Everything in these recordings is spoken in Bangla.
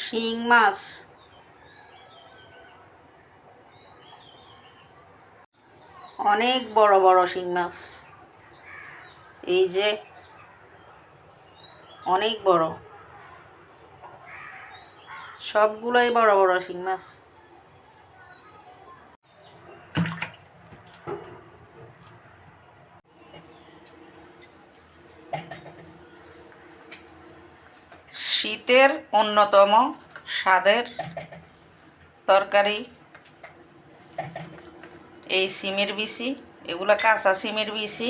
শিং মাছ, অনেক বড় বড় শিং মাছ। এই যে অনেক বড়, সবগুলোই বড় বড় শিং মাছ। শীতের অন্যতম স্বাদের তরকারি এই সিমের বিচি। এগুলো কাঁচা সিমের বিচি।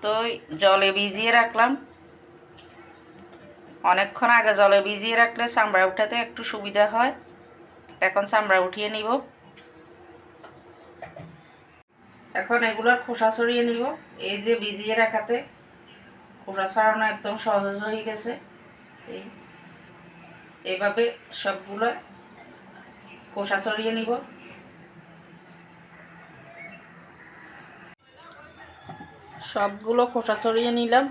তো জলে ভিজিয়ে রাখলাম। অনেকক্ষণ আগে জলে ভিজিয়ে রাখলে চামড়া উঠাতে একটু সুবিধা হয়। এখন চামড়া উঠিয়ে নিব। এখন এগুলোর খোসা ছড়িয়ে নিব। এই যে ভিজিয়ে রাখাতে খোসা ছাড়ানো একদম সহজ হয়ে গেছে। এইভাবে সবগুলো খোসা ছড়িয়ে নিব। সবগুলো খোসা ছড়িয়ে নিলাম।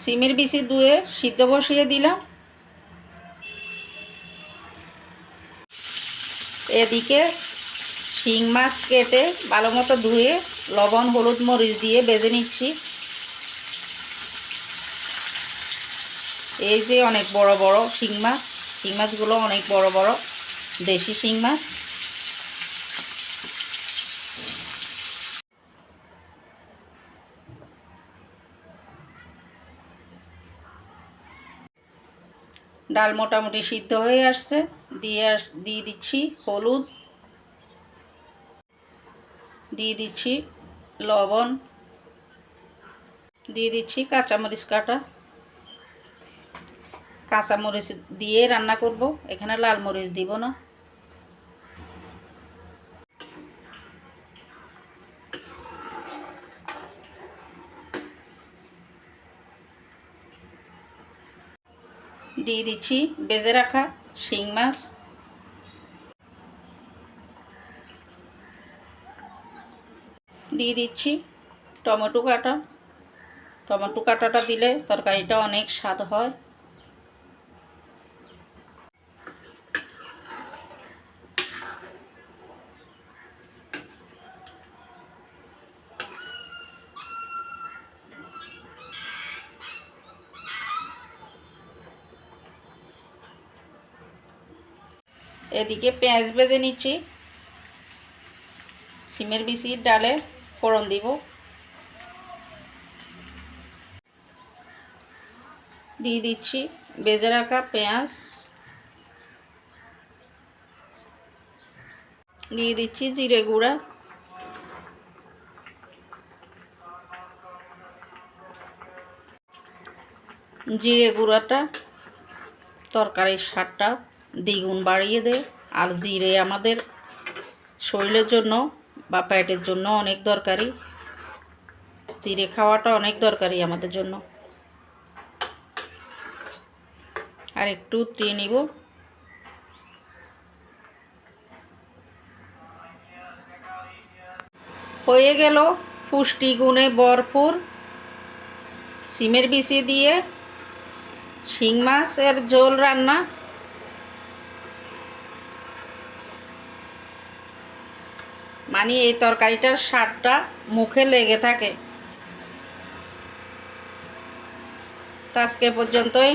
সিমের বিচি ধুয়ে সিদ্ধ বসিয়ে দিলাম। এদিকে শিং মাছ কেটে ভালো মতো ধুয়ে লবণ হলুদ মরিচ দিয়ে ভেজে নিচ্ছি। এই যে অনেক বড় বড় শিং মাছ। শিং মাছগুলো অনেক বড় বড় দেশি শিং মাছ। ডাল মোটামুটি সিদ্ধ হয়ে আসছে। দিয়ে দিচ্ছি হলুদ, দিয়ে দিচ্ছি লবণ, দিয়ে দিচ্ছি কাঁচামরিচ কাটা। কাঁচামরিচ দিয়ে রান্না করব, এখানে লাল মরিচ দিব না। দিয়ে দিচ্ছি ভেজে রাখা শিং মাছ। দিয়ে দিচ্ছি টমেটো কাটা। টমেটো কাটাটা দিলে তরকারিটা অনেক স্বাদ হয়। এদিকে পেঁয়াজ ভেজে নিচ্ছি। সিমের বিচির ডালে ফোড়ন দিব। দিয়ে দিচ্ছি ভেজে রাখা পেঁয়াজ। দিয়ে দিচ্ছি জিরে গুঁড়া। জিরে গুঁড়াটা তরকারির স্বাদটা দ্বিগুণ বাড়িয়ে দেয়। আর জিরে আমাদের শরীরের জন্য বা পেটের জন্য অনেক দরকারি। জিরে খাওয়াটা অনেক দরকারি আমাদের জন্য। আর একটু উতরিয়ে নিব। হয়ে গেল পুষ্টিগুণে ভরপুর সিমের বিচি দিয়ে শিং মাছের ঝোল রান্না। মানে এই তরকারিটার স্বাদটা মুখে লেগে থাকে। তো আজকে পর্যন্তই।